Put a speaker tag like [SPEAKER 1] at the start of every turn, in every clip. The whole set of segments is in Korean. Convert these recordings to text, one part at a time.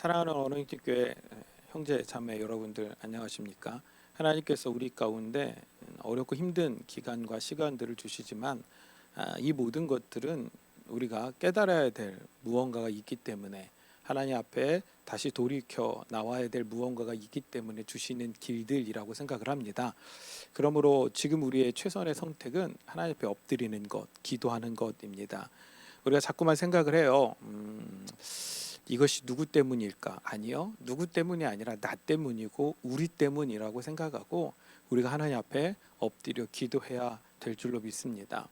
[SPEAKER 1] 사랑하는 어린이교회 형제 자매 여러분들 안녕하십니까? 하나님께서 우리 가운데 어렵고 힘든 기간과 시간들을 주시지만 이 모든 것들은 우리가 깨달아야 될 무언가가 있기 때문에 하나님 앞에 다시 돌이켜 나와야 될 무언가가 있기 때문에 주시는 길들이라고 생각을 합니다. 그러므로 지금 우리의 최선의 선택은 하나님 앞에 엎드리는 것, 기도하는 것입니다. 우리가 자꾸만 생각을 해요. 이것이 누구 때문일까? 아니요. 누구 때문이 아니라 나 때문이고 우리 때문이라고 생각하고 우리가 하나님 앞에 엎드려 기도해야 될 줄로 믿습니다.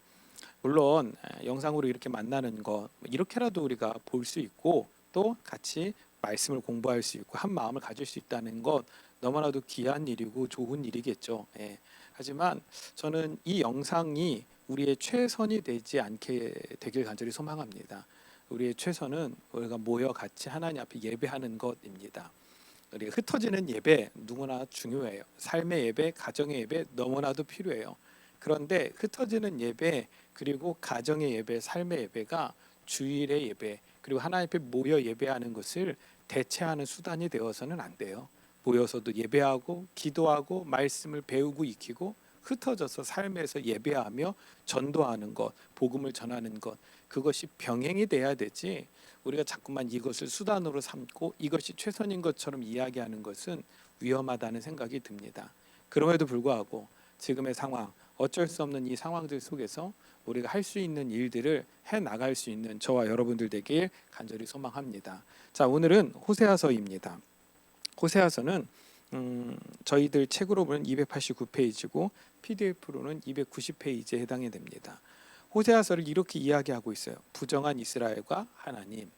[SPEAKER 1] 물론 영상으로 이렇게 만나는 것 이렇게라도 우리가 볼 수 있고 또 같이 말씀을 공부할 수 있고 한 마음을 가질 수 있다는 것 너무나도 귀한 일이고 좋은 일이겠죠. 하지만 저는 이 영상이 우리의 최선이 되지 않게 되길 간절히 소망합니다. 우리의 최선은 우리가 모여 같이 하나님 앞에 예배하는 것입니다. 우리가 흩어지는 예배 누구나 중요해요. 삶의 예배, 가정의 예배 너무나도 필요해요. 그런데 흩어지는 예배 그리고 가정의 예배, 삶의 예배가 주일의 예배 그리고 하나님 앞에 모여 예배하는 것을 대체하는 수단이 되어서는 안 돼요. 모여서도 예배하고 기도하고 말씀을 배우고 익히고 흩어져서 삶에서 예배하며 전도하는 것, 복음을 전하는 것 그것이 병행이 돼야 되지 우리가 자꾸만 이것을 수단으로 삼고 이것이 최선인 것처럼 이야기하는 것은 위험하다는 생각이 듭니다. 그럼에도 불구하고 지금의 상황 어쩔 수 없는 이 상황들 속에서 우리가 할 수 있는 일들을 해 나갈 수 있는 저와 여러분들 되길 간절히 소망합니다. 자, 오늘은 호세아서입니다. 호세아서는 저희들 책으로 보면 289페이지고 PDF로는 290페이지에 해당이 됩니다. 호세아서를 이렇게 이야기하고 있어요. 부정한 이스라엘과 하나님.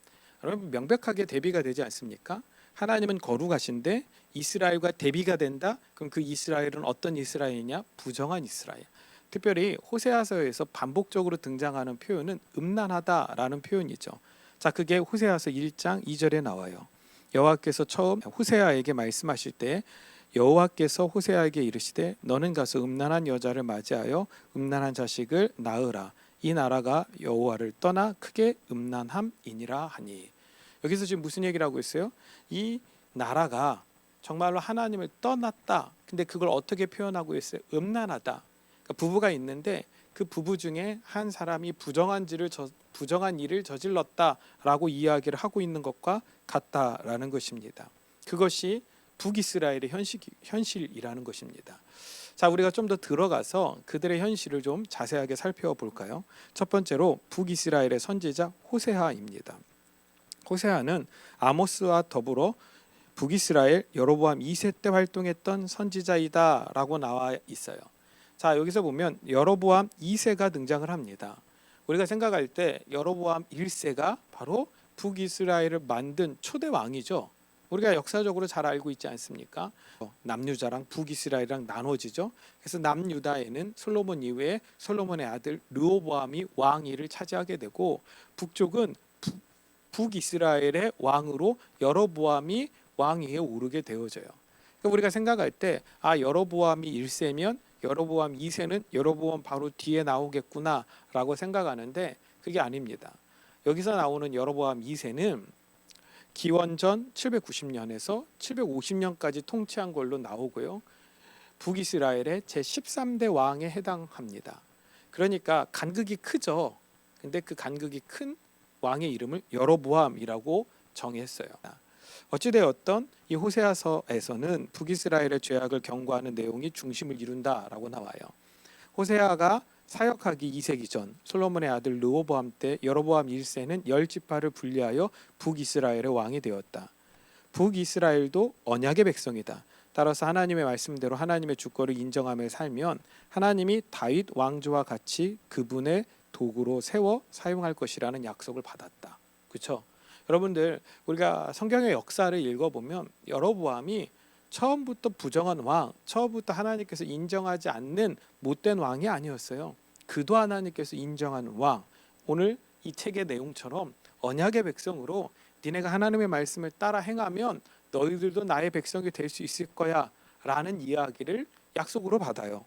[SPEAKER 1] 여러분 명백하게 대비가 되지 않습니까? 하나님은 거룩하신데 이스라엘과 대비가 된다? 그럼 그 이스라엘은 어떤 이스라엘이냐? 부정한 이스라엘. 특별히 호세아서에서 반복적으로 등장하는 표현은 음란하다라는 표현이죠. 자, 그게 호세아서 1장 2절에 나와요. 여호와께서 처음 호세아에게 말씀하실 때 여호와께서 호세아에게 이르시되 너는 가서 음란한 여자를 맞이하여 음란한 자식을 낳으라. 이 나라가 여호와를 떠나 크게 음란함이니라 하니. 여기서 지금 무슨 얘기를 하고 있어요? 이 나라가 정말로 하나님을 떠났다. 근데 그걸 어떻게 표현하고 있어요? 음란하다. 그러니까 부부가 있는데 그 부부 중에 한 사람이 부정한 일을 저질렀다라고 이야기를 하고 있는 것과 같다라는 것입니다. 그것이 북이스라엘의 현실이라는 것입니다. 자, 우리가 좀 더 들어가서 그들의 현실을 좀 자세하게 살펴볼까요? 첫 번째로 북이스라엘의 선지자 호세아입니다. 호세아는 아모스와 더불어 북이스라엘 여로보암 2세 때 활동했던 선지자이다라고 나와 있어요. 자, 여기서 보면 여로보암 2세가 등장을 합니다. 우리가 생각할 때 여로보암 1세가 바로 북이스라엘을 만든 초대 왕이죠. 우리가 역사적으로 잘 알고 있지 않습니까? 남유다랑 북이스라엘이랑 나눠지죠. 그래서 남유다에는 솔로몬 이후에 솔로몬의 아들 르호보암이 왕위를 차지하게 되고 북쪽은 북이스라엘의 왕으로 여로보암이 왕위에 오르게 되어져요. 그러니까 우리가 생각할 때 여로보암이 1세면 여로보암 2세는 여로보암 바로 뒤에 나오겠구나라고 생각하는데 그게 아닙니다. 여기서 나오는 여로보암 2세는 기원전 790년에서 750년까지 통치한 걸로 나오고요. 북이스라엘의 제13대 왕에 해당합니다. 그러니까 간극이 크죠. 근데 그 간극이 큰 왕의 이름을 여로보암이라고 정했어요. 어찌되었던 이 호세아서에서는 북이스라엘의 죄악을 경고하는 내용이 중심을 이룬다라고 나와요. 호세아가 사역하기 2세기 전 솔로몬의 아들 르호보암 때 여로보암 1세는 10지파를 분리하여 북이스라엘의 왕이 되었다. 북이스라엘도 언약의 백성이다. 따라서 하나님의 말씀대로 하나님의 주권을 인정하며 살면 하나님이 다윗 왕조와 같이 그분의 도구로 세워 사용할 것이라는 약속을 받았다. 그렇죠? 여러분들 우리가 성경의 역사를 읽어보면 여로보암이 처음부터 부정한 왕, 처음부터 하나님께서 인정하지 않는 못된 왕이 아니었어요. 그도 하나님께서 인정한 왕. 오늘 이 책의 내용처럼 언약의 백성으로 니네가 하나님의 말씀을 따라 행하면 너희들도 나의 백성이 될 수 있을 거야 라는 이야기를 약속으로 받아요.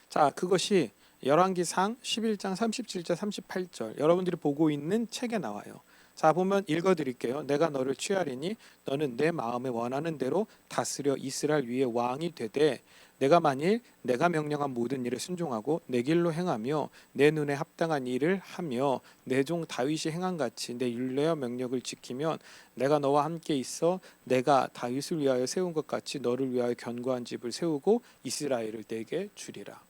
[SPEAKER 1] 자, 그것이 열왕기상 11장 37절 38절 여러분들이 보고 있는 책에 나와요. 자, 보면 읽어드릴게요. 내가 너를 취하리니 너는 내 마음에 원하는 대로 다스려 이스라엘 위에 왕이 되되 내가 만일 내가 명령한 모든 일에 순종하고 내 길로 행하며 내 눈에 합당한 일을 하며 내 종 다윗이 행한 같이 내 율례와 명령을 지키면 내가 너와 함께 있어 내가 다윗을 위하여 세운 것 같이 너를 위하여 견고한 집을 세우고 이스라엘을 내게 주리라.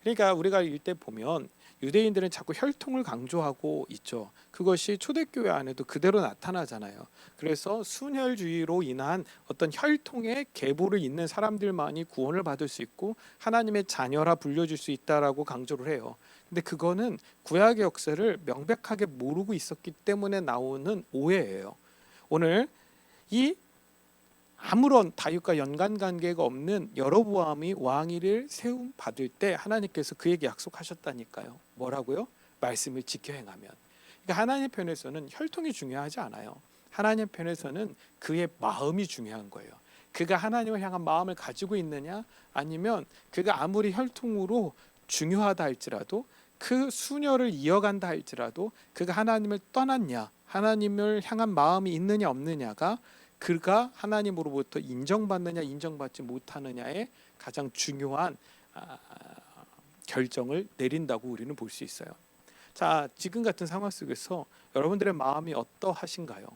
[SPEAKER 1] 그러니까 우리가 이때 보면 유대인들은 자꾸 혈통을 강조하고 있죠. 그것이 초대교회 안에도 그대로 나타나잖아요. 그래서 순혈주의로 인한 어떤 혈통의 계보를 잇는 사람들만이 구원을 받을 수 있고 하나님의 자녀라 불려줄 수 있다라고 강조를 해요. 근데 그거는 구약의 역사를 명백하게 모르고 있었기 때문에 나오는 오해예요. 오늘 이 아무런 다윗과 연관 관계가 없는 여로보암이 왕위를 세움 받을 때 하나님께서 그에게 약속하셨다니까요. 뭐라고요? 말씀을 지켜 행하면. 그러니까 하나님 편에서는 혈통이 중요하지 않아요. 하나님 편에서는 그의 마음이 중요한 거예요. 그가 하나님을 향한 마음을 가지고 있느냐, 아니면 그가 아무리 혈통으로 중요하다 할지라도 그 수녀를 이어간다 할지라도 그가 하나님을 떠났냐, 하나님을 향한 마음이 있느냐 없느냐가 그가 하나님으로부터 인정받느냐 인정받지 못하느냐의 가장 중요한 결정을 내린다고 우리는 볼 수 있어요. 자, 지금 같은 상황 속에서 여러분들의 마음이 어떠하신가요?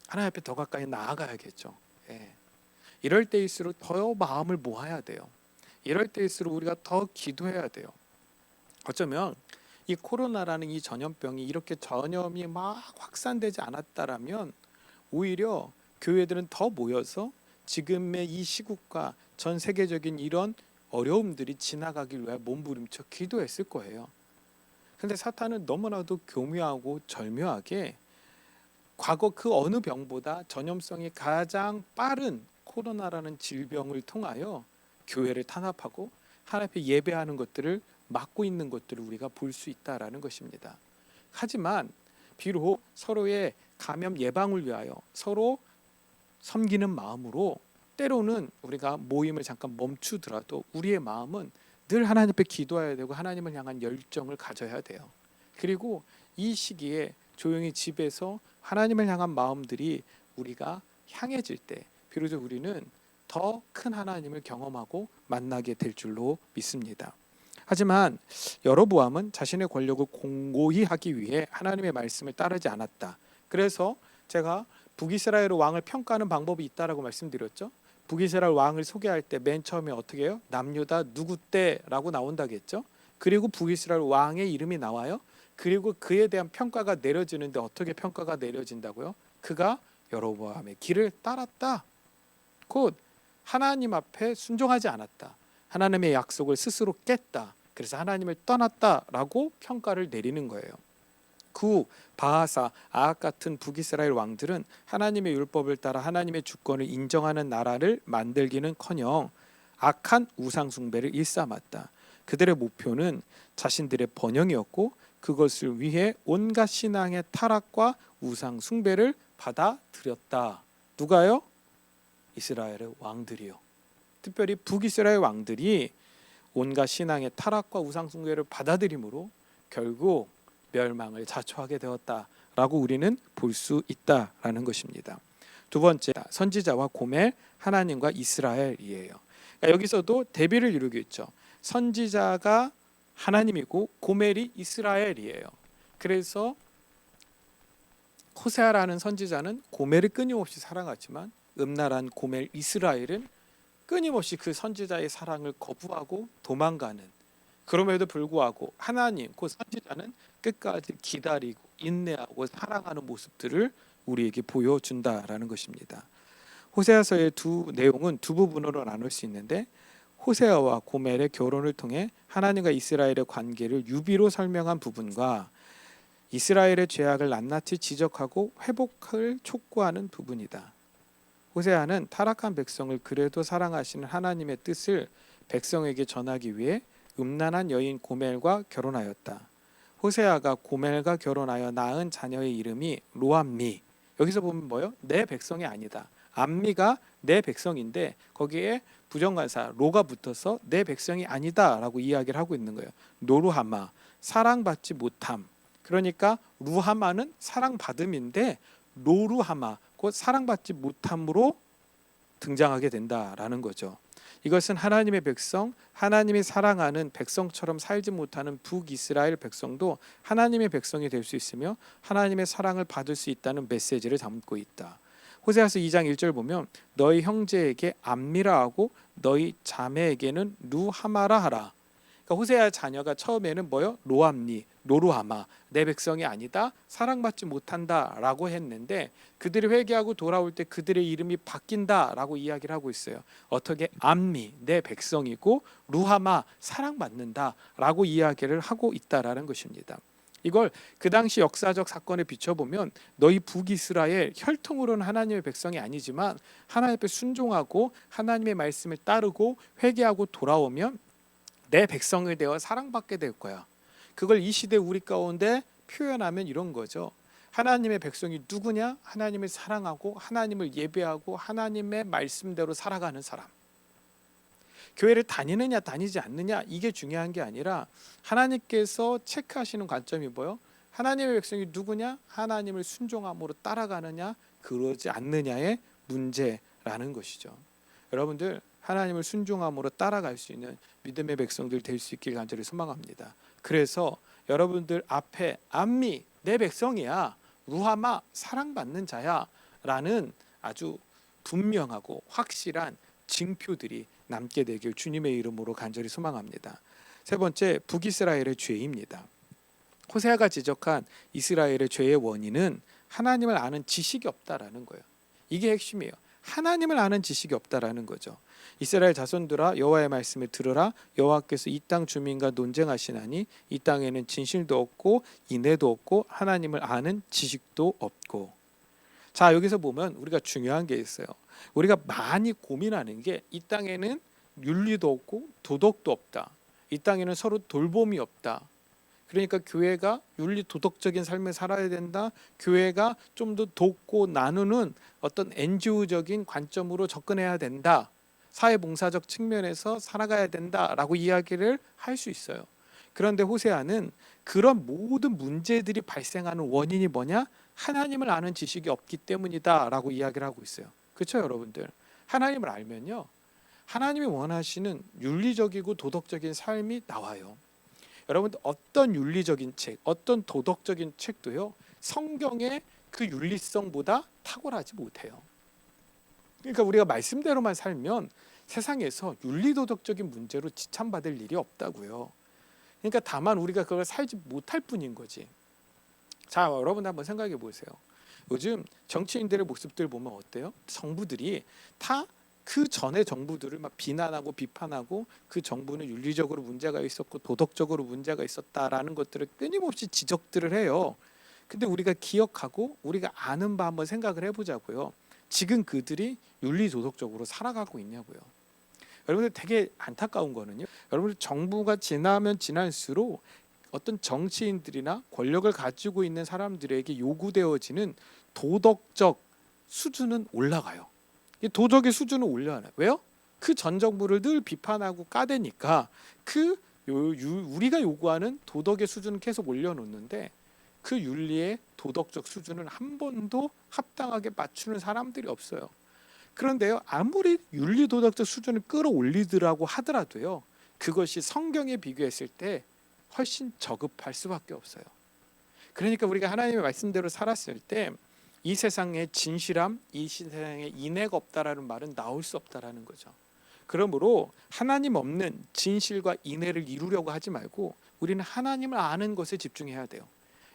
[SPEAKER 1] 하나님 앞에 더 가까이 나아가야겠죠. 예. 이럴 때일수록 더 마음을 모아야 돼요. 이럴 때일수록 우리가 더 기도해야 돼요. 어쩌면 이 코로나라는 이 전염병이 이렇게 전염이 막 확산되지 않았다라면 오히려 교회들은 더 모여서 지금의 이 시국과 전 세계적인 이런 어려움들이 지나가길 위해 몸부림쳐 기도했을 거예요. 근데 사탄은 너무나도 교묘하고 절묘하게 과거 그 어느 병보다 전염성이 가장 빠른 코로나라는 질병을 통하여 교회를 탄압하고 하나님 앞에 예배하는 것들을 막고 있는 것들을 우리가 볼 수 있다라는 것입니다. 하지만 비록 서로의 감염 예방을 위하여 서로 섬기는 마음으로 때로는 우리가 모임을 잠깐 멈추더라도 우리의 마음은 늘 하나님 앞에 기도해야 되고 하나님을 향한 열정을 가져야 돼요. 그리고 이 시기에 조용히 집에서 하나님을 향한 마음들이 우리가 향해질 때 비로소 우리는 더 큰 하나님을 경험하고 만나게 될 줄로 믿습니다. 하지만 여로보암은 자신의 권력을 공고히 하기 위해 하나님의 말씀을 따르지 않았다. 그래서 제가 북이스라엘 왕을 평가하는 방법이 있다라고 말씀드렸죠. 북이스라엘 왕을 소개할 때 맨 처음에 어떻게 해요? 남유다 누구 때라고 나온다겠죠. 그리고 북이스라엘 왕의 이름이 나와요. 그리고 그에 대한 평가가 내려지는데 어떻게 평가가 내려진다고요? 그가 여로보암의 길을 따랐다. 곧 하나님 앞에 순종하지 않았다. 하나님의 약속을 스스로 깼다. 그래서 하나님을 떠났다라고 평가를 내리는 거예요. 그 후 바하사, 아합 같은 북이스라엘 왕들은 하나님의 율법을 따라 하나님의 주권을 인정하는 나라를 만들기는커녕 악한 우상 숭배를 일삼았다. 그들의 목표는 자신들의 번영이었고 그것을 위해 온갖 신앙의 타락과 우상 숭배를 받아들였다. 누가요? 이스라엘의 왕들이요. 특별히 북이스라엘 왕들이 온갖 신앙의 타락과 우상 숭배를 받아들임으로 결국 멸망을 자초하게 되었다라고 우리는 볼 수 있다라는 것입니다. 두 번째, 선지자와 고멜, 하나님과 이스라엘이에요. 그러니까 여기서도 대비를 이루고 있죠. 선지자가 하나님이고 고멜이 이스라엘이에요. 그래서 호세아라는 선지자는 고멜을 끊임없이 사랑하지만 음란한 고멜 이스라엘은 끊임없이 그 선지자의 사랑을 거부하고 도망가는, 그럼에도 불구하고 하나님, 그 선지자는 끝까지 기다리고 인내하고 사랑하는 모습들을 우리에게 보여준다라는 것입니다. 호세아서의 두 내용은 두 부분으로 나눌 수 있는데 호세아와 고멜의 결혼을 통해 하나님과 이스라엘의 관계를 유비로 설명한 부분과 이스라엘의 죄악을 낱낱이 지적하고 회복을 촉구하는 부분이다. 호세아는 타락한 백성을 그래도 사랑하시는 하나님의 뜻을 백성에게 전하기 위해 음란한 여인 고멜과 결혼하였다. 호세아가 고멜과 결혼하여 낳은 자녀의 이름이 로암미. 여기서 보면 뭐요? 내 백성이 아니다. 암미가 내 백성인데 거기에 부정관사 로가 붙어서 내 백성이 아니다라고 이야기를 하고 있는 거예요. 노루하마, 사랑받지 못함. 그러니까 루하마는 사랑받음인데 로루하마, 곧 사랑받지 못함으로 등장하게 된다라는 거죠. 이것은 하나님의 백성, 하나님이 사랑하는 백성처럼 살지 못하는 북이스라엘 백성도 하나님의 백성이 될 수 있으며 하나님의 사랑을 받을 수 있다는 메시지를 담고 있다. 호세아서 2장 1절 보면 너희 형제에게 암미라 하고 너희 자매에게는 루하마라 하라. 그러니까 호세아 자녀가 처음에는 뭐요? 로암니, 로루하마, 내 백성이 아니다, 사랑받지 못한다라고 했는데 그들이 회개하고 돌아올 때 그들의 이름이 바뀐다라고 이야기를 하고 있어요. 어떻게? 암미, 내 백성이고 루하마, 사랑받는다라고 이야기를 하고 있다라는 것입니다. 이걸 그 당시 역사적 사건에 비춰보면 너희 북이스라엘 혈통으로는 하나님의 백성이 아니지만 하나님 앞에 순종하고 하나님의 말씀을 따르고 회개하고 돌아오면 내 백성이 되어 사랑받게 될 거야. 그걸 이 시대 우리 가운데 표현하면 이런 거죠. 하나님의 백성이 누구냐? 하나님을 사랑하고 하나님을 예배하고 하나님의 말씀대로 살아가는 사람. 교회를 다니느냐 다니지 않느냐 이게 중요한 게 아니라 하나님께서 체크하시는 관점이 뭐요? 하나님의 백성이 누구냐? 하나님을 순종함으로 따라가느냐 그러지 않느냐의 문제라는 것이죠. 여러분들 하나님을 순종함으로 따라갈 수 있는 믿음의 백성들 될 수 있길 간절히 소망합니다. 그래서 여러분들 앞에 암미 내 백성이야, 루하마 사랑받는 자야 라는 아주 분명하고 확실한 징표들이 남게 되길 주님의 이름으로 간절히 소망합니다. 세 번째, 북이스라엘의 죄입니다. 호세아가 지적한 이스라엘의 죄의 원인은 하나님을 아는 지식이 없다라는 거예요. 이게 핵심이에요. 하나님을 아는 지식이 없다라는 거죠. 이스라엘 자손들아 여호와의 말씀을 들으라. 여호와께서 이 땅 주민과 논쟁하시나니 이 땅에는 진실도 없고 인애도 없고 하나님을 아는 지식도 없고. 자, 여기서 보면 우리가 중요한 게 있어요. 우리가 많이 고민하는 게 이 땅에는 윤리도 없고 도덕도 없다. 이 땅에는 서로 돌봄이 없다. 그러니까 교회가 윤리 도덕적인 삶을 살아야 된다. 교회가 좀 더 돕고 나누는 어떤 NGO적인 관점으로 접근해야 된다. 사회봉사적 측면에서 살아가야 된다라고 이야기를 할 수 있어요. 그런데 호세아는 그런 모든 문제들이 발생하는 원인이 뭐냐? 하나님을 아는 지식이 없기 때문이다라고 이야기를 하고 있어요. 그렇죠, 여러분들? 하나님을 알면요, 하나님이 원하시는 윤리적이고 도덕적인 삶이 나와요. 여러분들 어떤 윤리적인 책, 어떤 도덕적인 책도요, 성경의 그 윤리성보다 탁월하지 못해요. 그러니까 우리가 말씀대로만 살면 세상에서 윤리도덕적인 문제로 지참받을 일이 없다고요. 그러니까 다만 우리가 그걸 살지 못할 뿐인 거지. 자, 여러분 한번 생각해 보세요. 요즘 정치인들의 모습들 보면 어때요? 정부들이 다 그 전에 정부들을 막 비난하고 비판하고 그 정부는 윤리적으로 문제가 있었고 도덕적으로 문제가 있었다라는 것들을 끊임없이 지적들을 해요. 근데 우리가 기억하고 우리가 아는 바 한번 생각을 해보자고요. 지금 그들이 윤리도덕적으로 살아가고 있냐고요. 여러분들 되게 안타까운 거는요, 여러분들 정부가 지나면 지날수록 어떤 정치인들이나 권력을 가지고 있는 사람들에게 요구되어지는 도덕적 수준은 올라가요. 이 도덕의 수준은 올라가요. 왜요? 그 전 정부를 늘 비판하고 까대니까 우리가 요구하는 도덕의 수준은 계속 올려놓는데 그 윤리의 도덕적 수준을 한 번도 합당하게 맞추는 사람들이 없어요. 그런데요, 아무리 윤리 도덕적 수준을 끌어올리더라고 하더라도요, 그것이 성경에 비교했을 때 훨씬 저급할 수밖에 없어요. 그러니까 우리가 하나님의 말씀대로 살았을 때 이 세상에 진실함, 이 세상에 인애가 없다라는 말은 나올 수 없다라는 거죠. 그러므로 하나님 없는 진실과 인애를 이루려고 하지 말고 우리는 하나님을 아는 것에 집중해야 돼요.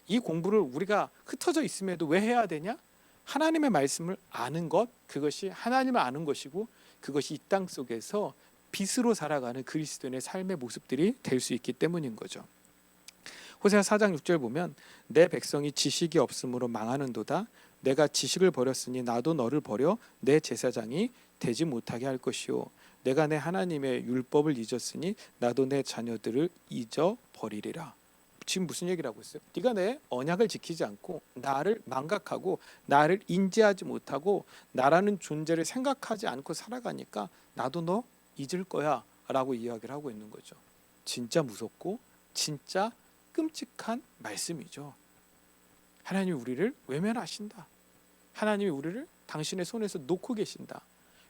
[SPEAKER 1] 이 공부를 우리가 흩어져 있음에도 왜 해야 되냐? 하나님의 말씀을 아는 것, 그것이 하나님을 아는 것이고 그것이 이 땅 속에서 빛으로 살아가는 그리스도인의 삶의 모습들이 될 수 있기 때문인 거죠. 호세아 4장 6절 보면 내 백성이 지식이 없으므로 망하는도다. 내가 지식을 버렸으니 나도 너를 버려 내 제사장이 되지 못하게 할 것이요. 내가 내 하나님의 율법을 잊었으니 나도 내 자녀들을 잊어버리리라. 지금 무슨 얘기를 하고 있어요? 네가 내 언약을 지키지 않고 나를 망각하고 나를 인지하지 못하고 나라는 존재를 생각하지 않고 살아가니까 나도 너 잊을 거야 라고 이야기를 하고 있는 거죠. 진짜 무섭고 진짜 끔찍한 말씀이죠. 하나님이 우리를 외면하신다. 하나님이 우리를 당신의 손에서 놓고 계신다.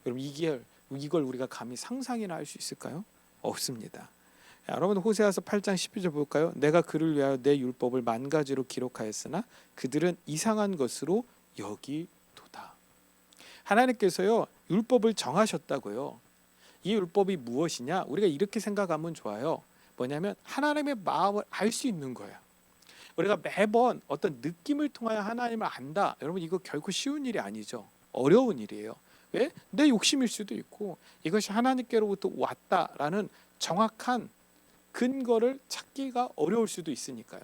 [SPEAKER 1] 여러분 이걸 우리가 감히 상상이나 할 수 있을까요? 없습니다. 여러분 호세아서 8장 12절 볼까요? 내가 그를 위하여 내 율법을 만 가지로 기록하였으나 그들은 이상한 것으로 여기도다. 하나님께서요 율법을 정하셨다고요. 이 율법이 무엇이냐? 우리가 이렇게 생각하면 좋아요. 뭐냐면 하나님의 마음을 알 수 있는 거예요. 우리가 매번 어떤 느낌을 통하여 하나님을 안다. 여러분 이거 결코 쉬운 일이 아니죠. 어려운 일이에요. 왜? 내 욕심일 수도 있고 이것이 하나님께로부터 왔다라는 정확한 근거를 찾기가 어려울 수도 있으니까요.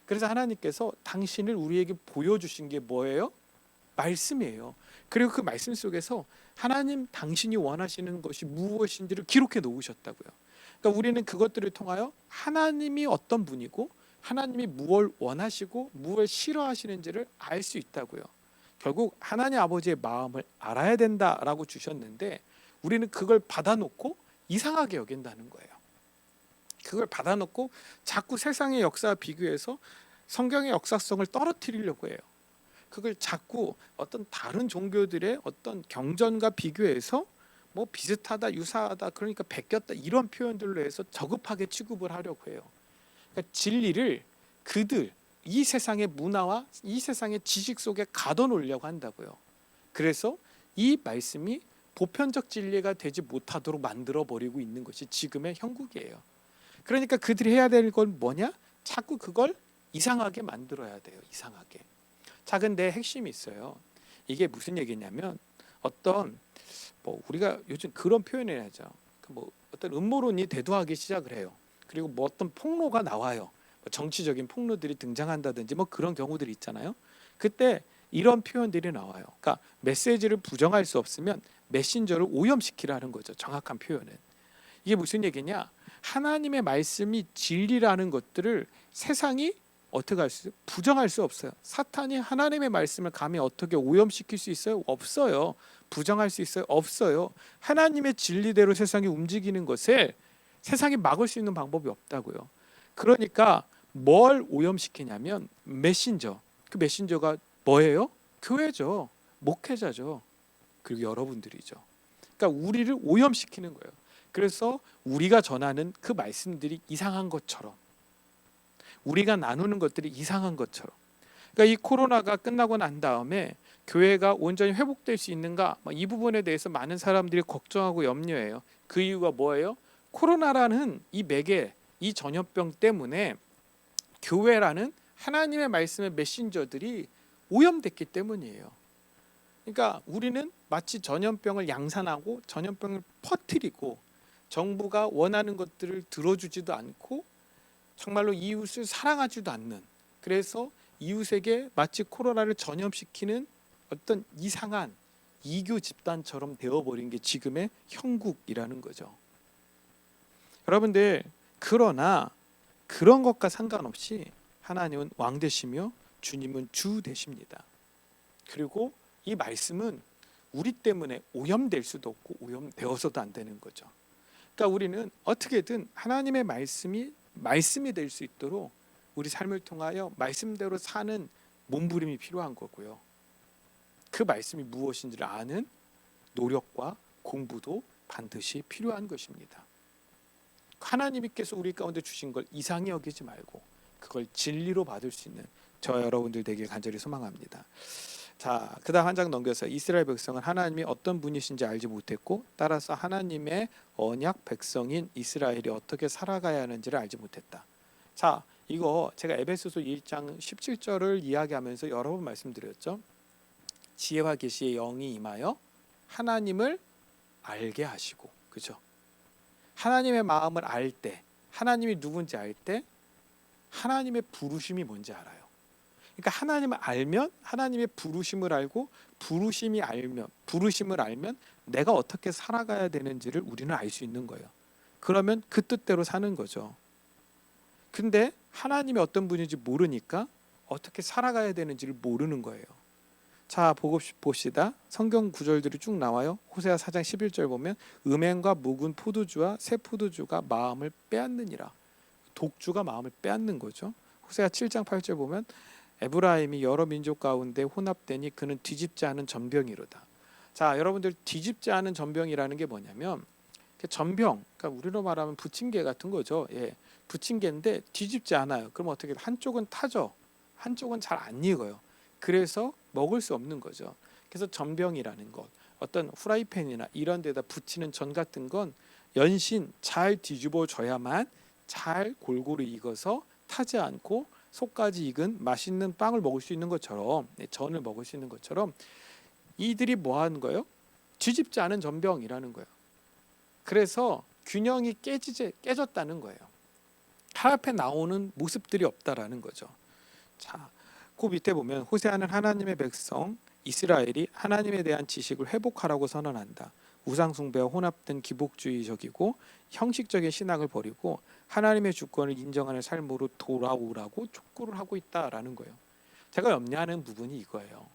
[SPEAKER 1] 그래서 하나님께서 당신을 우리에게 보여주신 게 뭐예요? 말씀이에요. 그리고 그 말씀 속에서 하나님 당신이 원하시는 것이 무엇인지를 기록해 놓으셨다고요. 그러니까 우리는 그것들을 통하여 하나님이 어떤 분이고 하나님이 무엇을 원하시고 무엇을 싫어하시는지를 알 수 있다고요. 결국 하나님 아버지의 마음을 알아야 된다라고 주셨는데 우리는 그걸 받아놓고 이상하게 여긴다는 거예요. 그걸 받아놓고 자꾸 세상의 역사와 비교해서 성경의 역사성을 떨어뜨리려고 해요. 그걸 자꾸 어떤 다른 종교들의 어떤 경전과 비교해서 뭐 비슷하다, 유사하다, 그러니까 베꼈다 이런 표현들로 해서 저급하게 취급을 하려고 해요. 그러니까 진리를 그들 이 세상의 문화와 이 세상의 지식 속에 가둬놓으려고 한다고요. 그래서 이 말씀이 보편적 진리가 되지 못하도록 만들어 버리고 있는 것이 지금의 형국이에요. 그러니까 그들이 해야 될 건 뭐냐? 자꾸 그걸 이상하게 만들어야 돼요. 이상하게. 자, 근데 핵심이 있어요. 이게 무슨 얘기냐면 어떤 우리가 요즘 그런 표현을 하죠. 어떤 음모론이 대두하기 시작을 해요. 그리고 어떤 폭로가 나와요. 정치적인 폭로들이 등장한다든지 그런 경우들이 있잖아요. 그때 이런 표현들이 나와요. 그러니까 메시지를 부정할 수 없으면 메신저를 오염시키라는 거죠. 정확한 표현은. 이게 무슨 얘기냐? 하나님의 말씀이 진리라는 것들을 세상이 어떻게 할 수 있어요? 부정할 수 없어요. 사탄이 하나님의 말씀을 감히 어떻게 오염시킬 수 있어요? 없어요. 부정할 수 있어요? 없어요. 하나님의 진리대로 세상이 움직이는 것을 세상이 막을 수 있는 방법이 없다고요. 그러니까 뭘 오염시키냐면 메신저. 그 메신저가 뭐예요? 교회죠. 목회자죠. 그리고 여러분들이죠. 그러니까 우리를 오염시키는 거예요. 그래서 우리가 전하는 그 말씀들이 이상한 것처럼, 우리가 나누는 것들이 이상한 것처럼. 그러니까 이 코로나가 끝나고 난 다음에 교회가 온전히 회복될 수 있는가? 이 부분에 대해서 많은 사람들이 걱정하고 염려해요. 그 이유가 뭐예요? 코로나라는 이 매개, 이 전염병 때문에 교회라는 하나님의 말씀의 메신저들이 오염됐기 때문이에요. 그러니까 우리는 마치 전염병을 양산하고 전염병을 퍼뜨리고 정부가 원하는 것들을 들어주지도 않고 정말로 이웃을 사랑하지도 않는, 그래서 이웃에게 마치 코로나를 전염시키는 어떤 이상한 이교 집단처럼 되어버린 게 지금의 형국이라는 거죠. 여러분들, 그러나 그런 것과 상관없이 하나님은 왕 되시며 주님은 주 되십니다. 그리고 이 말씀은 우리 때문에 오염될 수도 없고 오염되어서도 안 되는 거죠. 그러니까 우리는 어떻게든 하나님의 말씀이 될 수 있도록 우리 삶을 통하여 말씀대로 사는 몸부림이 필요한 거고요. 그 말씀이 무엇인지를 아는 노력과 공부도 반드시 필요한 것입니다. 하나님께서 우리 가운데 주신 걸 이상히 여기지 말고 그걸 진리로 받을 수 있는 저 여러분들 되길 간절히 소망합니다. 자, 그다음 한 장 넘겨서 이스라엘 백성은 하나님이 어떤 분이신지 알지 못했고 따라서 하나님의 언약 백성인 이스라엘이 어떻게 살아가야 하는지를 알지 못했다. 자, 이거 제가 에베소서 1장 17절을 이야기하면서 여러 번 말씀드렸죠. 지혜와 계시의 영이 임하여 하나님을 알게 하시고, 그죠? 하나님의 마음을 알 때, 하나님이 누군지 알 때 하나님의 부르심이 뭔지 알아요. 그러니까 하나님을 알면 하나님의 부르심을 알고 부르심을 알면 내가 어떻게 살아가야 되는지를 우리는 알 수 있는 거예요. 그러면 그 뜻대로 사는 거죠. 근데 하나님이 어떤 분인지 모르니까 어떻게 살아가야 되는지를 모르는 거예요. 자, 봅시다. 성경 구절들이 쭉 나와요. 호세아 4장 11절 보면 음행과 묵은 포도주와 새 포도주가 마음을 빼앗느니라. 독주가 마음을 빼앗는 거죠. 호세아 7장 8절 보면 에브라임이 여러 민족 가운데 혼합되니 그는 뒤집지 않은 전병이로다. 자, 여러분들 뒤집지 않은 전병이라는 게 뭐냐면 전병, 그러니까 우리로 말하면 부침개 같은 거죠. 예, 부침개인데 뒤집지 않아요. 그럼 어떻게 한쪽은 타죠, 한쪽은 잘 안 익어요. 그래서 먹을 수 없는 거죠. 그래서 전병이라는 것, 어떤 후라이팬이나 이런 데다 붙이는 전 같은 건 연신 잘 뒤집어져야만 잘 골고루 익어서 타지 않고 속까지 익은 맛있는 빵을 먹을 수 있는 것처럼, 전을 먹을 수 있는 것처럼 이들이 뭐 하는 거예요? 뒤집지 않은 전병이라는 거예요. 그래서 균형이 깨졌다는 거예요. 하나앞에 나오는 모습들이 없다라는 거죠. 자, 그 밑에 보면 호세아는 하나님의 백성 이스라엘이 하나님에 대한 지식을 회복하라고 선언한다. 우상 숭배와 혼합된 기복주의적이고 형식적인 신앙을 버리고 하나님의 주권을 인정하는 삶으로 돌아오라고 촉구를 하고 있다라는 거예요. 제가 염려하는 부분이 이거예요.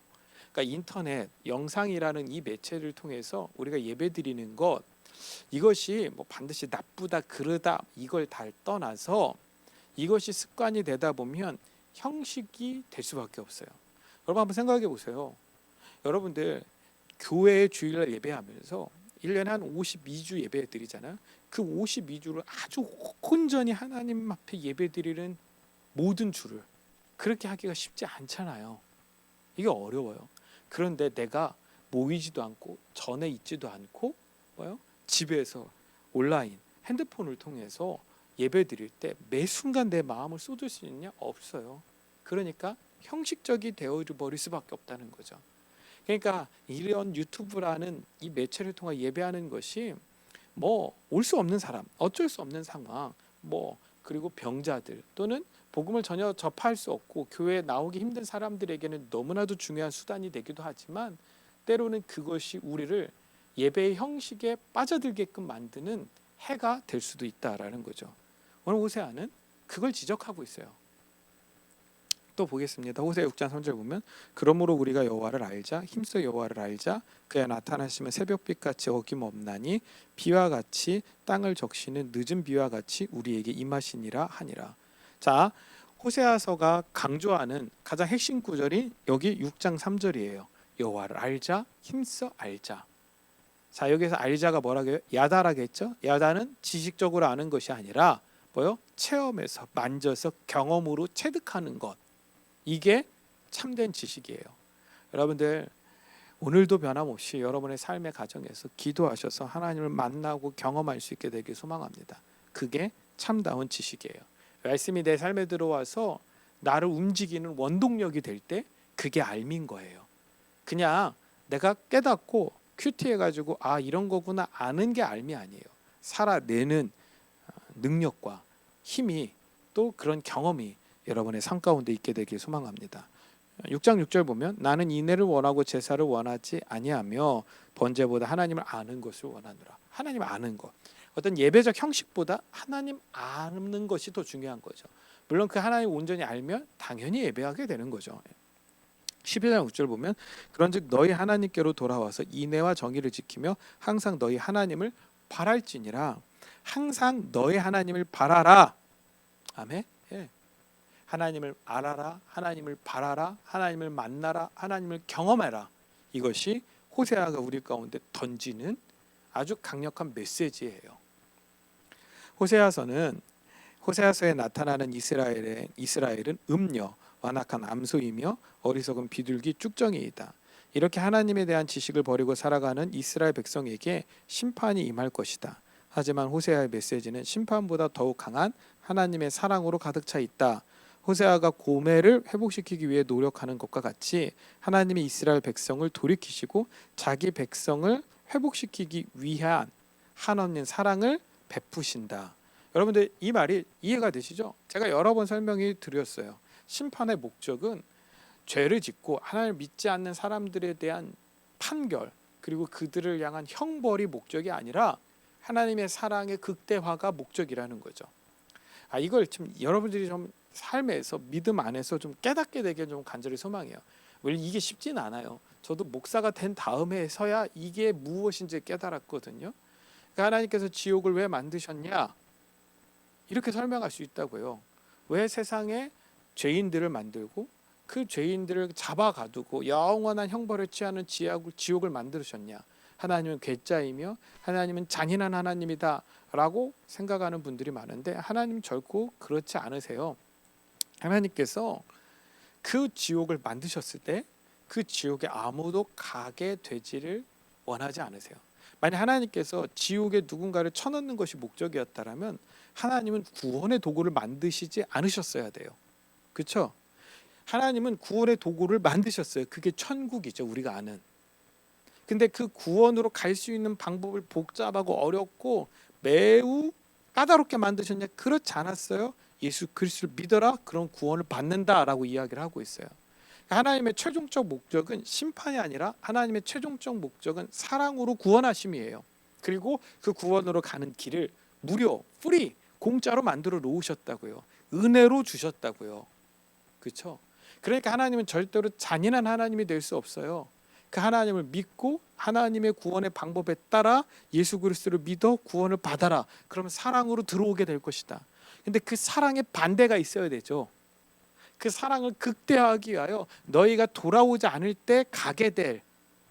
[SPEAKER 1] 그러니까 인터넷, 영상이라는 이 매체를 통해서 우리가 예배드리는 것, 이것이 뭐 반드시 나쁘다 그르다 이걸 다 떠나서 이것이 습관이 되다 보면 형식이 될 수밖에 없어요. 여러분 한번 생각해 보세요. 여러분들 교회에 주일날 예배하면서 1년에 한 52주 예배 드리잖아요. 그 52주를 아주 온전히 하나님 앞에 예배 드리는 모든 주를 그렇게 하기가 쉽지 않잖아요. 이게 어려워요. 그런데 내가 모이지도 않고 전에 있지도 않고 뭐요? 집에서 온라인 핸드폰을 통해서 예배 드릴 때 매 순간 내 마음을 쏟을 수 있냐? 없어요. 그러니까 형식적이 되어 버릴 수밖에 없다는 거죠. 그러니까 이런 유튜브라는 이 매체를 통해 예배하는 것이 뭐 올 수 없는 사람, 어쩔 수 없는 상황, 뭐 그리고 병자들 또는 복음을 전혀 접할 수 없고 교회에 나오기 힘든 사람들에게는 너무나도 중요한 수단이 되기도 하지만 때로는 그것이 우리를 예배의 형식에 빠져들게끔 만드는 해가 될 수도 있다라는 거죠. 오늘 호세아는 그걸 지적하고 있어요. 또 보겠습니다. 호세아 6장 3절 보면 그러므로 우리가 여호와를 알자 힘써 여호와를 알자 그의 나타나시면 새벽빛같이 어김없나니 비와 같이 땅을 적시는 늦은 비와 같이 우리에게 임하시니라 하니라. 자, 호세아서가 강조하는 가장 핵심 구절이 여기 6장 3절이에요. 여호와를 알자 힘써 알자. 자, 여기서 알자가 뭐라고요? 야다라겠죠? 야다는 지식적으로 아는 것이 아니라 뭐요? 체험에서 만져서 경험으로 체득하는 것. 이게 참된 지식이에요. 여러분들 오늘도 변함없이 여러분의 삶의 가정에서 기도하셔서 하나님을 만나고 경험할 수 있게 되길 소망합니다. 그게 참다운 지식이에요. 말씀이 내 삶에 들어와서 나를 움직이는 원동력이 될 때 그게 알미인 거예요. 그냥 내가 깨닫고 큐티해가지고 아 이런 거구나 아는 게 알미 아니에요. 살아내는 능력과 힘이 또 그런 경험이 여러분의 삶 가운데 있게 되길 소망합니다. 6장 6절 보면 나는 인애를 원하고 제사를 원하지 아니하며 번제보다 하나님을 아는 것을 원하노라. 하나님 아는 것. 어떤 예배적 형식보다 하나님 아는 것이 더 중요한 거죠. 물론 그 하나님 온전히 알면 당연히 예배하게 되는 거죠. 12장 6절 보면 그런즉 너희 하나님께로 돌아와서 인애와 정의를 지키며 항상 너희 하나님을 바랄지니라. 항상 너희 하나님을 바라라. 아멘. 예. 하나님을 알아라, 하나님을 바라라, 하나님을 만나라, 하나님을 경험해라. 이것이 호세아가 우리 가운데 던지는 아주 강력한 메시지예요. 호세아서에 나타나는 이스라엘은 음녀, 완악한 암소이며 어리석은 비둘기 쭉정이이다. 이렇게 하나님에 대한 지식을 버리고 살아가는 이스라엘 백성에게 심판이 임할 것이다. 하지만 호세아의 메시지는 심판보다 더욱 강한 하나님의 사랑으로 가득 차 있다. 호세아가 고멜을 회복시키기 위해 노력하는 것과 같이 하나님이 이스라엘 백성을 돌이키시고 자기 백성을 회복시키기 위한 한없는 사랑을 베푸신다. 여러분들 이 말이 이해가 되시죠? 제가 여러 번 설명해 드렸어요. 심판의 목적은 죄를 짓고 하나님을 믿지 않는 사람들에 대한 판결 그리고 그들을 향한 형벌이 목적이 아니라 하나님의 사랑의 극대화가 목적이라는 거죠. 이걸 좀 여러분들이 좀 삶에서 믿음 안에서 좀 깨닫게 되게 좀 간절히 소망해요. 왜 이게 쉽진 않아요. 저도 목사가 된 다음에서야 이게 무엇인지 깨달았거든요. 그러니까 하나님께서 지옥을 왜 만드셨냐? 이렇게 설명할 수 있다고요. 왜 세상에 죄인들을 만들고 그 죄인들을 잡아가두고 영원한 형벌을 취하는 지옥을 만들으셨냐? 하나님은 괴짜이며 하나님은 잔인한 하나님이다 라고 생각하는 분들이 많은데, 하나님 결코 그렇지 않으세요. 하나님께서 그 지옥을 만드셨을 때 그 지옥에 아무도 가게 되지를 원하지 않으세요. 만약 하나님께서 지옥에 누군가를 쳐넣는 것이 목적이었다면 하나님은 구원의 도구를 만드시지 않으셨어야 돼요. 그렇죠? 하나님은 구원의 도구를 만드셨어요. 그게 천국이죠, 우리가 아는. 근데 그 구원으로 갈 수 있는 방법을 복잡하고 어렵고 매우 까다롭게 만드셨냐? 그렇지 않았어요. 예수 그리스도를 믿어라, 그런 구원을 받는다라고 이야기를 하고 있어요. 하나님의 최종적 목적은 심판이 아니라 하나님의 최종적 목적은 사랑으로 구원하심이에요. 그리고 그 구원으로 가는 길을 무료, 프리, 공짜로 만들어 놓으셨다고요. 은혜로 주셨다고요. 그렇죠? 그러니까 하나님은 절대로 잔인한 하나님이 될 수 없어요. 그 하나님을 믿고 하나님의 구원의 방법에 따라 예수 그리스도를 믿어 구원을 받아라. 그러면 사랑으로 들어오게 될 것이다. 근데 그 사랑의 반대가 있어야 되죠. 그 사랑을 극대화하기 위하여 너희가 돌아오지 않을 때 가게 될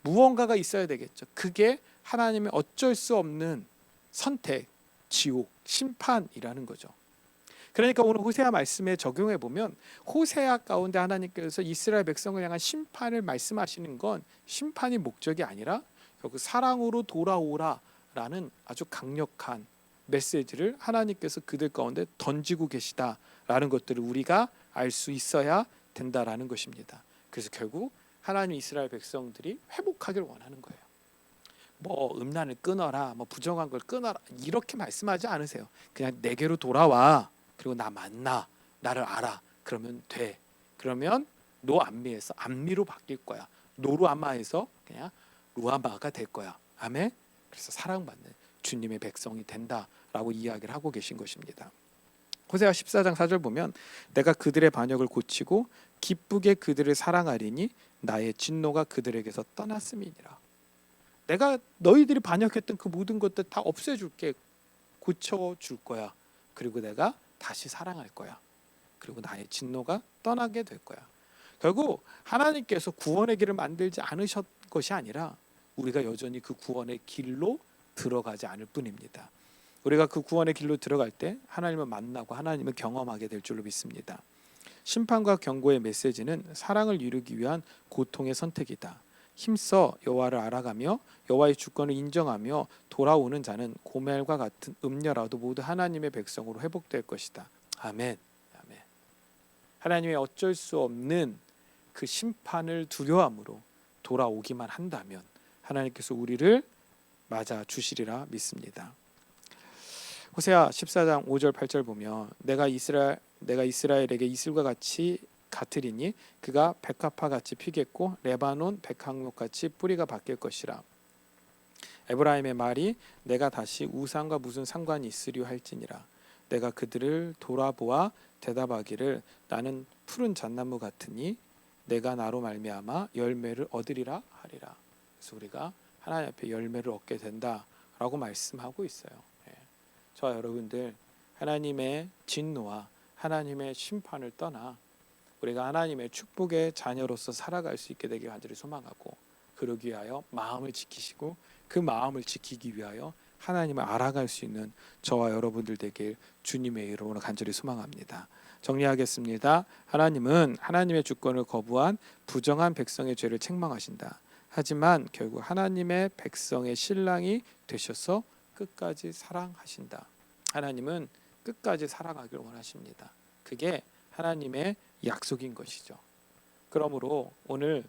[SPEAKER 1] 무언가가 있어야 되겠죠. 그게 하나님의 어쩔 수 없는 선택, 지옥, 심판이라는 거죠. 그러니까 오늘 호세아 말씀에 적용해 보면 호세아 가운데 하나님께서 이스라엘 백성을 향한 심판을 말씀하시는 건 심판이 목적이 아니라 결국 사랑으로 돌아오라라는 아주 강력한 메시지를 하나님께서 그들 가운데 던지고 계시다라는 것들을 우리가 알 수 있어야 된다라는 것입니다. 그래서 결국 하나님 이스라엘 백성들이 회복하기를 원하는 거예요. 뭐 음란을 끊어라, 뭐 부정한 걸 끊어라 이렇게 말씀하지 않으세요. 그냥 내게로 돌아와. 그리고 나 만나, 나를 알아. 그러면 돼. 그러면 노암미에서 암미로 바뀔 거야. 노루아마에서 그냥 루아마가 될 거야. 아멘. 그래서 사랑받는 주님의 백성이 된다라고 이야기를 하고 계신 것입니다. 호세아 14장 4절 보면 내가 그들의 반역을 고치고 기쁘게 그들을 사랑하리니 나의 진노가 그들에게서 떠났음이니라. 내가 너희들이 반역했던 그 모든 것들 다 없애줄게. 고쳐줄 거야. 그리고 내가 다시 사랑할 거야. 그리고 나의 진노가 떠나게 될 거야. 결국 하나님께서 구원의 길을 만들지 않으셨 것이 아니라 우리가 여전히 그 구원의 길로 들어가지 않을 뿐입니다. 우리가 그 구원의 길로 들어갈 때 하나님을 만나고 하나님을 경험하게 될 줄로 믿습니다. 심판과 경고의 메시지는 사랑을 이루기 위한 고통의 선택이다. 힘써 여호와를 알아가며 여호와의 주권을 인정하며 돌아오는 자는 고멜과 같은 음녀라도 모두 하나님의 백성으로 회복될 것이다. 아멘. 아멘. 하나님의 어쩔 수 없는 그 심판을 두려움으로 돌아오기만 한다면 하나님께서 우리를 맞아 주시리라 믿습니다. 호세아 14장 5절 8절 보면 내가 이스라엘에게 이슬과 같이 같으리니 그가 백합화 같이 피겠고 레바논 백항목 같이 뿌리가 바뀔 것이라. 에브라임의 말이 내가 다시 우상과 무슨 상관이 있으려 할지니라. 내가 그들을 돌아보아 대답하기를 나는 푸른 잣나무 같으니 내가 나로 말미암아 열매를 얻으리라 하리라. 그래서 우리가 하나님 앞에 열매를 얻게 된다라고 말씀하고 있어요. 저와 여러분들 하나님의 진노와 하나님의 심판을 떠나 우리가 하나님의 축복의 자녀로서 살아갈 수 있게 되길 간절히 소망하고, 그러기 위하여 마음을 지키시고 그 마음을 지키기 위하여 하나님을 알아갈 수 있는 저와 여러분들 되길 주님의 이름으로 간절히 소망합니다. 정리하겠습니다. 하나님은 하나님의 주권을 거부한 부정한 백성의 죄를 책망하신다. 하지만 결국 하나님의 백성의 신랑이 되셔서 끝까지 사랑하신다. 하나님은 끝까지 사랑하기를 원하십니다. 그게 하나님의 약속인 것이죠. 그러므로 오늘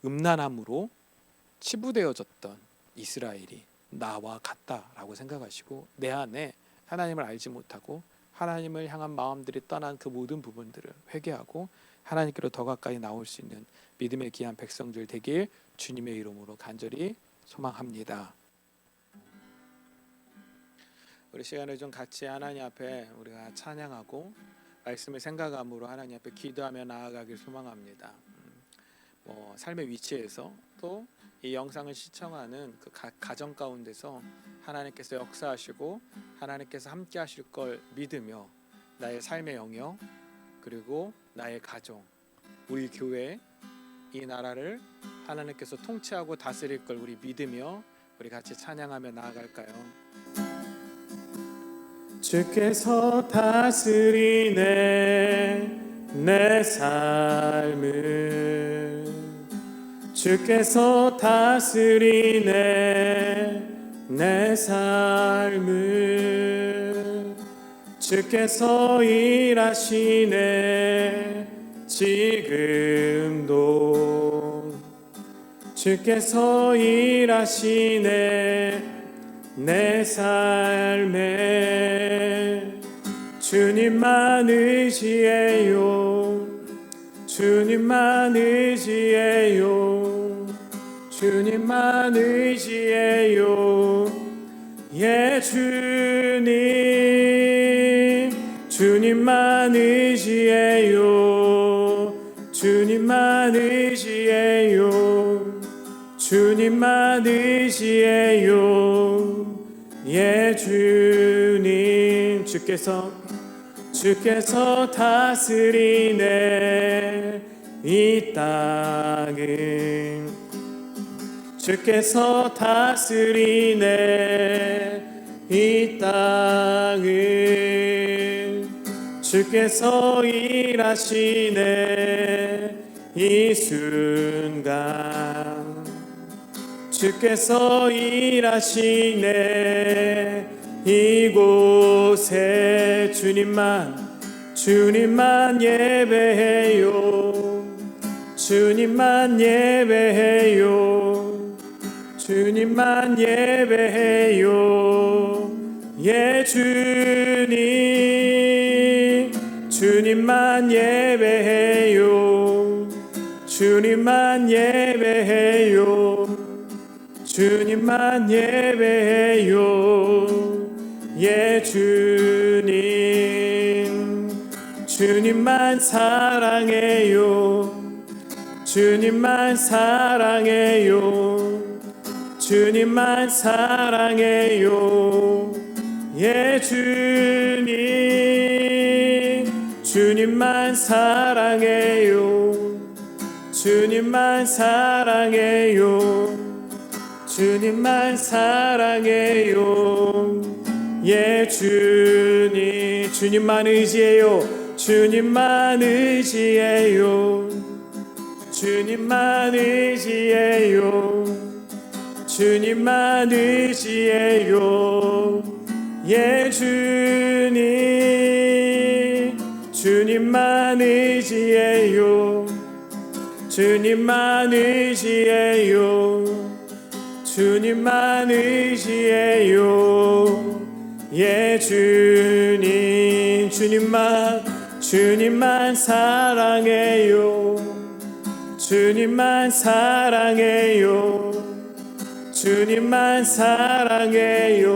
[SPEAKER 1] 음란함으로 치부되어졌던 이스라엘이 나와 같다라고 생각하시고 내 안에 하나님을 알지 못하고 하나님을 향한 마음들이 떠난 그 모든 부분들을 회개하고 하나님께로 더 가까이 나올 수 있는 믿음의 귀한 백성들 되길 주님의 이름으로 간절히 소망합니다. 우리 시간을 좀 같이 하나님 앞에 우리가 찬양하고 말씀을 생각함으로 하나님 앞에 기도하며 나아가길 소망합니다. 삶의 위치에서 또 이 영상을 시청하는 그 가정 가운데서 하나님께서 역사하시고 하나님께서 함께 하실 걸 믿으며 나의 삶의 영역 그리고 나의 가정, 우리 교회, 이 나라를 하나님께서 통치하고 다스릴 걸 우리 믿으며 우리 같이 찬양하며 나아갈까요? 주께서 다스리네 내 삶을, 주께서 다스리네 내 삶을, 주께서 일하시네 지금도, 주께서 일하시네 내 삶에. 주님만 의지해요, 주님만 의지해요, 주님만 의지해요. 예 주님, 주님만 의지해요, 주님만 의지해요, 주님만 의지해요. 예 주님, 주께서 다스리네 이 땅을, 주께서 다스리네 이 땅을, 주께서 일하시네 이 순간, 주께서 일하시네 이곳에. 주님만 예배해요, 주님만 예배해요, 주님만 예배해요. 예 주님, 주님만 예배해요, 주님만 예배해요, 주님만 예배해요. 예 주님, 주님만 사랑해요, 주님만 사랑해요, 주님만 사랑해요. 예 주님, 주님만 사랑해요, 주님만 사랑해요, 주님만 사랑해요. 예 주님, 주님만 의지해요, 주님만 의지해요, 주님만 의지해요, 주님만 의지해요. 예 주님, 주님만 의지해요, 주님만 의지해요, 주님만 의지해요. 예 주님, 주님만 사랑해요, 주님만 사랑해요, 주님만 사랑해요.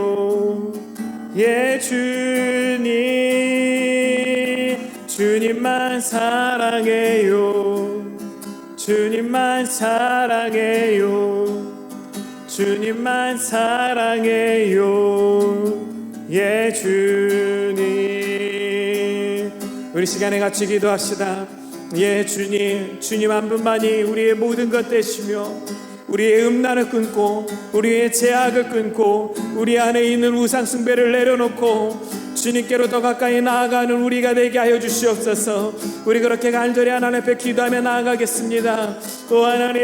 [SPEAKER 1] 예 주님, 주님만 사랑해요, 주님만 사랑해요, 주님만 사랑해요. 예 주님, 우리 시간에 같이 기도합시다. 예 주님, 주님 한 분만이 우리의 모든 것 되시며 우리의 음란을 끊고 우리의 제약을 끊고 우리 안에 있는 우상 숭배를 내려놓고 주님께로 더 가까이 나아가는 우리가 되게 하여 주시옵소서. 우리 그렇게 간절히 하나님 앞에 기도하며 나아가겠습니다. 오 하나님,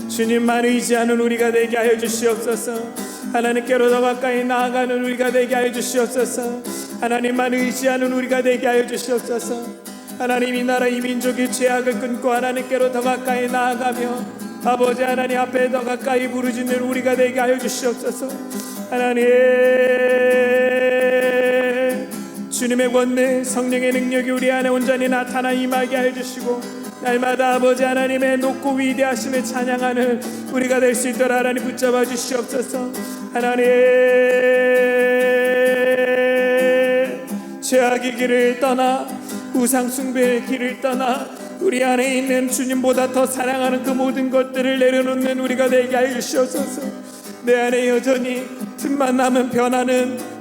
[SPEAKER 1] 주님만 의지하는 우리가 되게 하여 주시옵소서. 하나님께로 더 가까이 나아가는 우리가 되게 하여 주시옵소서. 하나님만 의지하는 우리가 되게 하여 주시옵소서. 하나님, 이 나라 이 민족의 죄악을 끊고 하나님께로 더 가까이 나아가며 아버지 하나님 앞에 더 가까이 부르짖는 우리가 되게 하여 주시옵소서. 하나님, 주님의 권능 성령의 능력이 우리 안에 온전히 나타나 임하게 하여 주시고 날마다 아버지 하나님의 높고 위대하심을 찬양하는 우리가 될 수 있도록 하나님 붙잡아 주시옵소서. 하나님, 죄악의 길을 떠나 우상 숭배의 길을 떠나 우리 안에 있는 주님보다 더 사랑하는 그 모든 것들을 내려놓는 우리가 되게 하여 주시옵소서. 내 안에 여전히 틈만 나면 변하는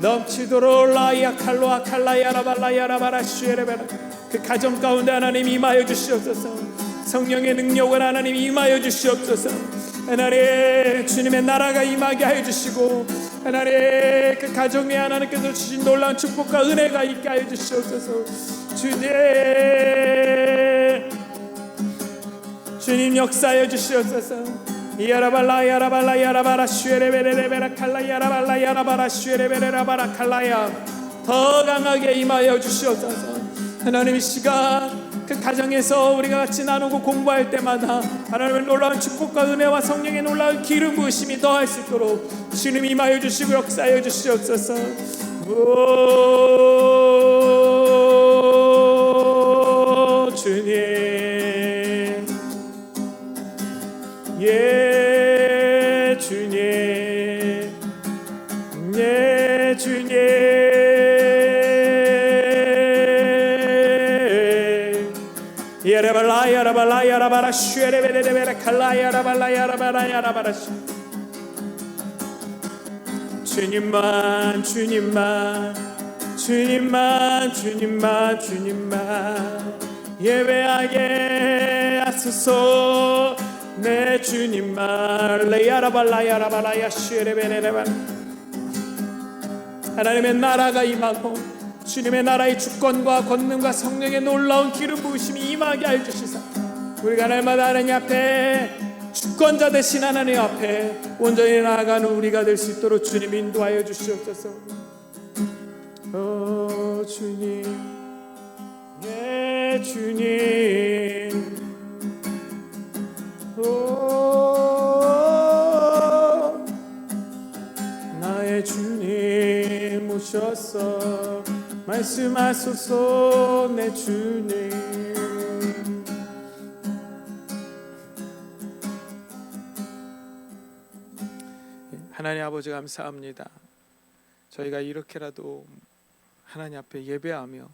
[SPEAKER 2] 넘치도록 라이아 칼로아 칼라야라발라야라바라 슈에레베라 그 가정 가운데 하나님 임하여 주시옵소서. 성령의 능력을 하나님 임하여 주시옵소서. 하나님 주님의 나라가 임하게 하여 주시고 하나님 그 가정에 하나님께서 주신 놀라운 축복과 은혜가 있게 하여 주시옵소서. 주님 역사하여 주시옵소서. 야라발라 야라발라 야라바라 슈에레베레베라 칼라 야라발라 야라바라 슈에레베레라바라 칼라야 더 강하게 임하여 주시옵소서. 하나님 이 시간 그 가정에서 우리가 같이 나누고 공부할 때마다 하나님의 놀라운 축복과 은혜와 성령의 놀라운 기름 부으심이 더할 수 있도록 주님 임하여 주시고 역사하여 주시옵소서. 오 주님 예 주님 예 주님 야라발라 야라발라 야라바라 슈에레베레베라 칼라 야라발라 야라바라 야라바라 주님만 주님만 주님만 주님만 주님만 예배하게 하소서. 내 주님만 레야라발라 야라바라 야슈에레베레베라 하나님의 나라가 임하고 주님의 나라의 주권과 권능과 성령의 놀라운 기름 부으심이 임하게 하여 주시사 우리가 날마다 하나님 앞에 주권자 되신 하나님 앞에 온전히 나아가는 우리가 될 수 있도록 주님 인도하여 주시옵소서. 오 주님 네 주님 오 나의 주님 오셔서 말씀하소서. 내 주님 하나님 아버지 감사합니다. 저희가 이렇게라도 하나님 앞에 예배하며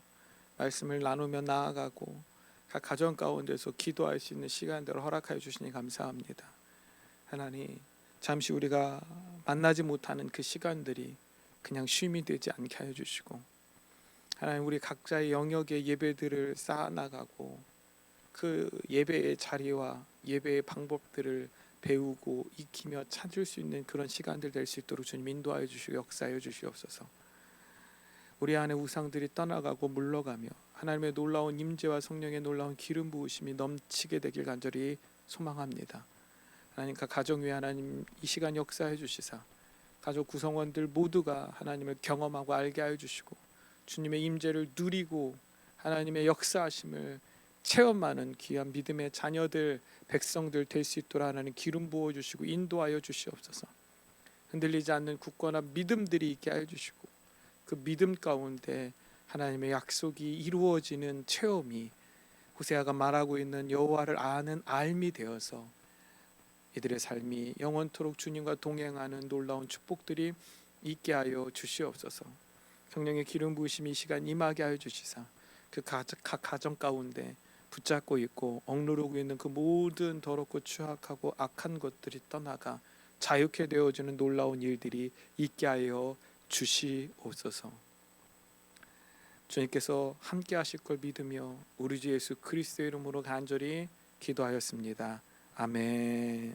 [SPEAKER 2] 말씀을 나누며 나아가고 각 가정 가운데서 기도할 수 있는 시간들을 허락하여 주시니 감사합니다. 하나님 잠시 우리가 만나지 못하는 그 시간들이 그냥 쉼이 되지 않게 하여 주시고 하나님 우리 각자의 영역의 예배들을 쌓아나가고 그 예배의 자리와 예배의 방법들을 배우고 익히며 찾을 수 있는 그런 시간들 될 수 있도록 주님 인도하여 주시고 역사하여 주시옵소서. 우리 안에 우상들이 떠나가고 물러가며 하나님의 놀라운 임재와 성령의 놀라운 기름 부으심이 넘치게 되길 간절히 소망합니다. 하나님 그 가정 위에 하나님 이 시간 역사해 주시사 가족 구성원들 모두가 하나님을 경험하고 알게 하여 주시고 주님의 임재를 누리고 하나님의 역사하심을 체험하는 귀한 믿음의 자녀들 백성들 될 수 있도록 하나님 기름 부어 주시고 인도하여 주시옵소서. 흔들리지 않는 굳건한 믿음들이 있게 하여 주시고 그 믿음 가운데 하나님의 약속이 이루어지는 체험이 호세아가 말하고 있는 여호와를 아는 알미 되어서 이들의 삶이 영원토록 주님과 동행하는 놀라운 축복들이 있게 하여 주시옵소서. 성령의 기름 부으심이 이 시간 임하게 하여 주시사 그 각 가정 가운데 붙잡고 있고 억누르고 있는 그 모든 더럽고 추악하고 악한 것들이 떠나가 자유케 되어지는 놀라운 일들이 있게 하여 주시옵소서. 주님께서 함께 하실 걸 믿으며 우리 주 예수 그리스도의 이름으로 간절히 기도하였습니다. 아멘.